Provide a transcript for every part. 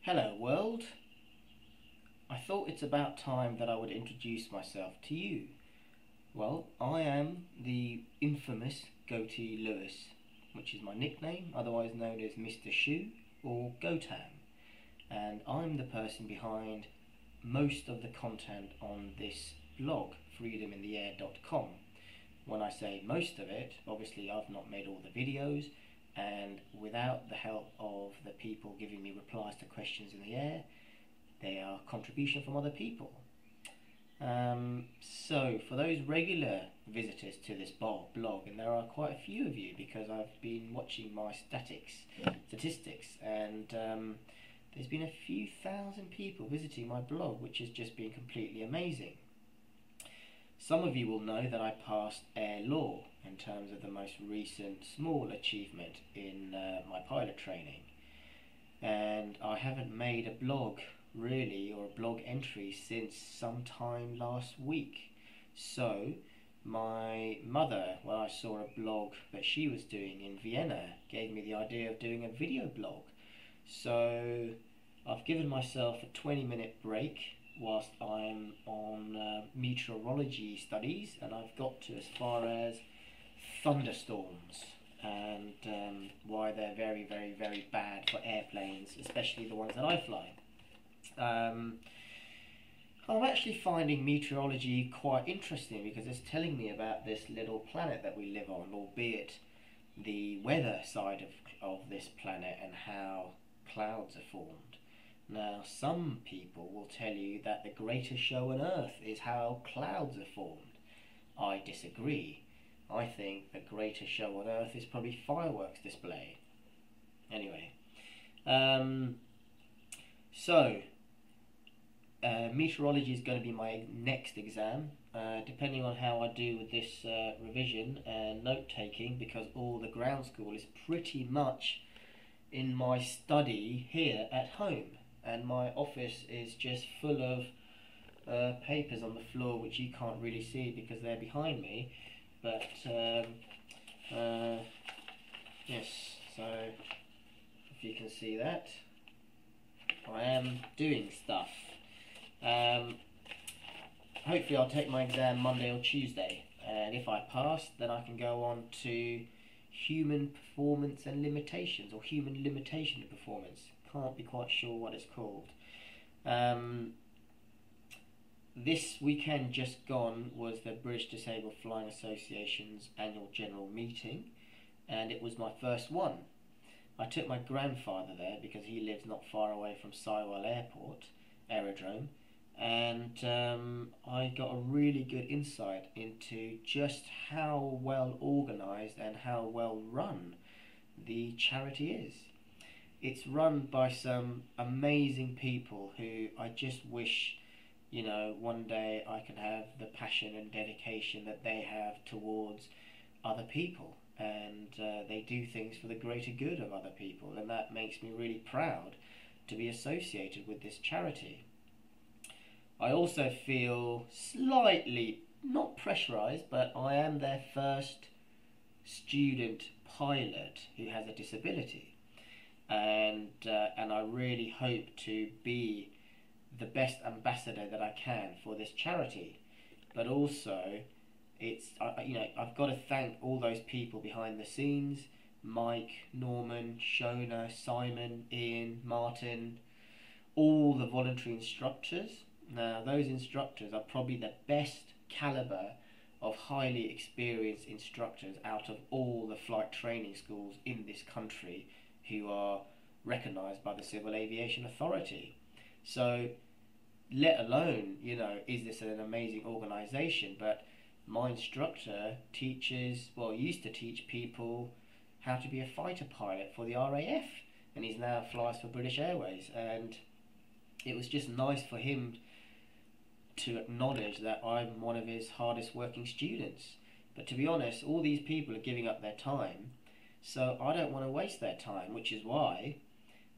Hello world. I thought it's about time that I would introduce myself to you. Well, I am the infamous Goatee Lewis, which is my nickname, otherwise known as Mr. Shoe or Gotam. And I'm the person behind most of the content on this blog, freedomintheair.com. When I say most of it, obviously I've not made all the videos, and without the help of the people giving me replies to questions in the air, they are contribution from other people. So for those regular visitors to this blog, and there are quite a few of you because I've been watching my statistics, and there's been a few thousand people visiting my blog, which has just been completely amazing. Some of you will know that I passed air law in terms of the most recent small achievement in my pilot training, and I haven't made a blog really, or a blog entry, since sometime last week. So my mother, when I saw a blog that she was doing in Vienna, gave me the idea of doing a video blog. So I've given myself a 20-minute break whilst I'm on meteorology studies, and I've got to as far as thunderstorms and why they're very, very, very bad for airplanes, especially the ones that I fly. I'm actually finding meteorology quite interesting because it's telling me about this little planet that we live on, albeit the weather side of this planet and how clouds are formed. Now, some people will tell you that the greatest show on earth is how clouds are formed. I disagree. I think the greatest show on earth is probably fireworks display. Anyway, meteorology is going to be my next exam, depending on how I do with this revision and note-taking, because all the ground school is pretty much in my study here at home, and my office is just full of papers on the floor which you can't really see because they're behind me, but yes, so if you can see that, I am doing stuff. Hopefully I'll take my exam Monday or Tuesday, and if I pass, then I can go on to human performance and limitations, or human limitation to performance. Can't be quite sure what it's called. This weekend just gone was the British Disabled Flying Association's annual general meeting, and it was my first one. I took my grandfather there because he lives not far away from Sywell Aerodrome, and I got a really good insight into just how well organised and how well run the charity is. It's run by some amazing people who I just wish, you know, one day I can have the passion and dedication that they have towards other people, and they do things for the greater good of other people, and that makes me really proud to be associated with this charity. I also feel slightly, not pressurised, but I am their first student pilot who has a disability, and I really hope to be the best ambassador that I can for this charity. But also, I've got to thank all those people behind the scenes: Mike, Norman, Shona, Simon, Ian, Martin, all the voluntary instructors. Now, those instructors are probably the best calibre of highly experienced instructors out of all the flight training schools in this country, who are recognised by the Civil Aviation Authority. So, let alone, you know, is this an amazing organisation, but my instructor used to teach people how to be a fighter pilot for the RAF, and he's now flies for British Airways, and it was just nice for him to acknowledge that I'm one of his hardest working students. But to be honest, all these people are giving up their time, so I don't want to waste their time, which is why,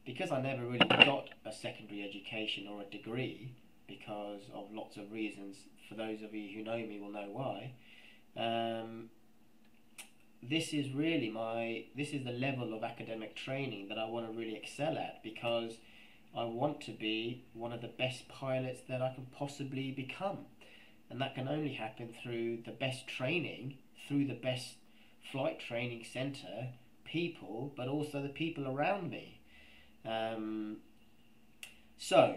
because I never really got a secondary education or a degree, because of lots of reasons, for those of you who know me will know why, this is really the level of academic training that I want to really excel at, because I want to be one of the best pilots that I can possibly become. And that can only happen through the best training, through the best flight training centre, people, but also the people around me. So,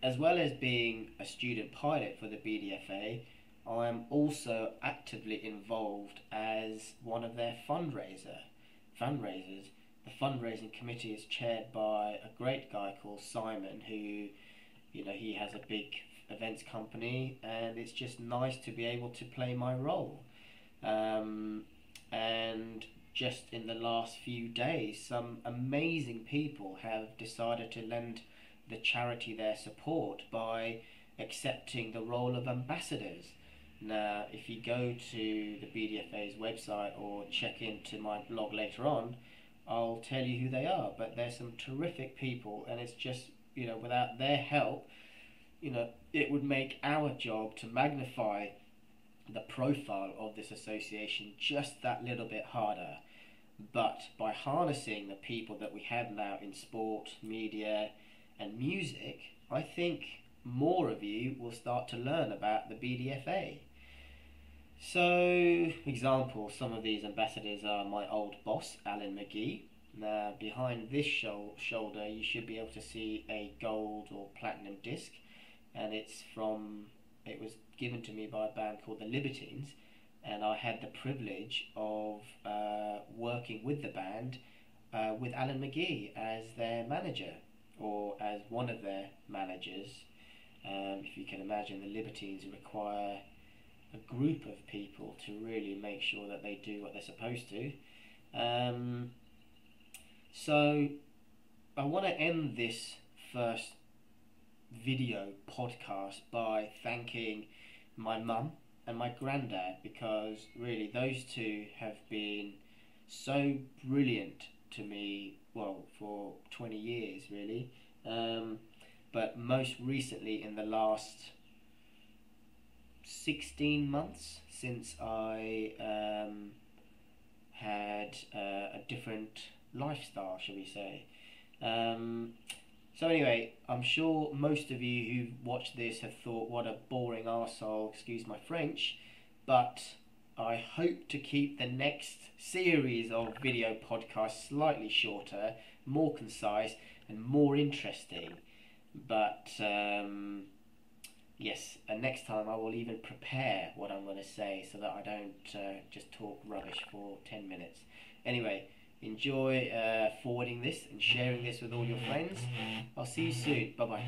as well as being a student pilot for the BDFA, I am also actively involved as one of their fundraisers. The fundraising committee is chaired by a great guy called Simon, who, he has a big events company, and it's just nice to be able to play my role. And just in the last few days, some amazing people have decided to lend the charity their support by accepting the role of ambassadors. Now, if you go to the BDFA's website or check into my blog later on, I'll tell you who they are. But there's some terrific people, and it's just, without their help, it would make our job to magnify the profile of this association just that little bit harder. But by harnessing the people that we have now in sport, media and music, I think more of you will start to learn about the BDFA. So, example, some of these ambassadors are my old boss, Alan McGee. Now, behind this shoulder, you should be able to see a gold or platinum disc, and it was given to me by a band called the Libertines, and I had the privilege of working with the band with Alan McGee as their manager, or as one of their managers. If you can imagine, the Libertines require a group of people to really make sure that they do what they're supposed to. So I want to end this first video podcast by thanking my mum and my granddad, because really those two have been so brilliant to me, well, for 20 years really, but most recently in the last 16 months, since I had a different lifestyle, shall we say. So anyway, I'm sure most of you who've watched this have thought, what a boring arsehole, excuse my French, but I hope to keep the next series of video podcasts slightly shorter, more concise and more interesting. But yes, and next time I will even prepare what I'm going to say so that I don't just talk rubbish for 10 minutes. Anyway, enjoy forwarding this and sharing this with all your friends. I'll see you soon. Bye bye.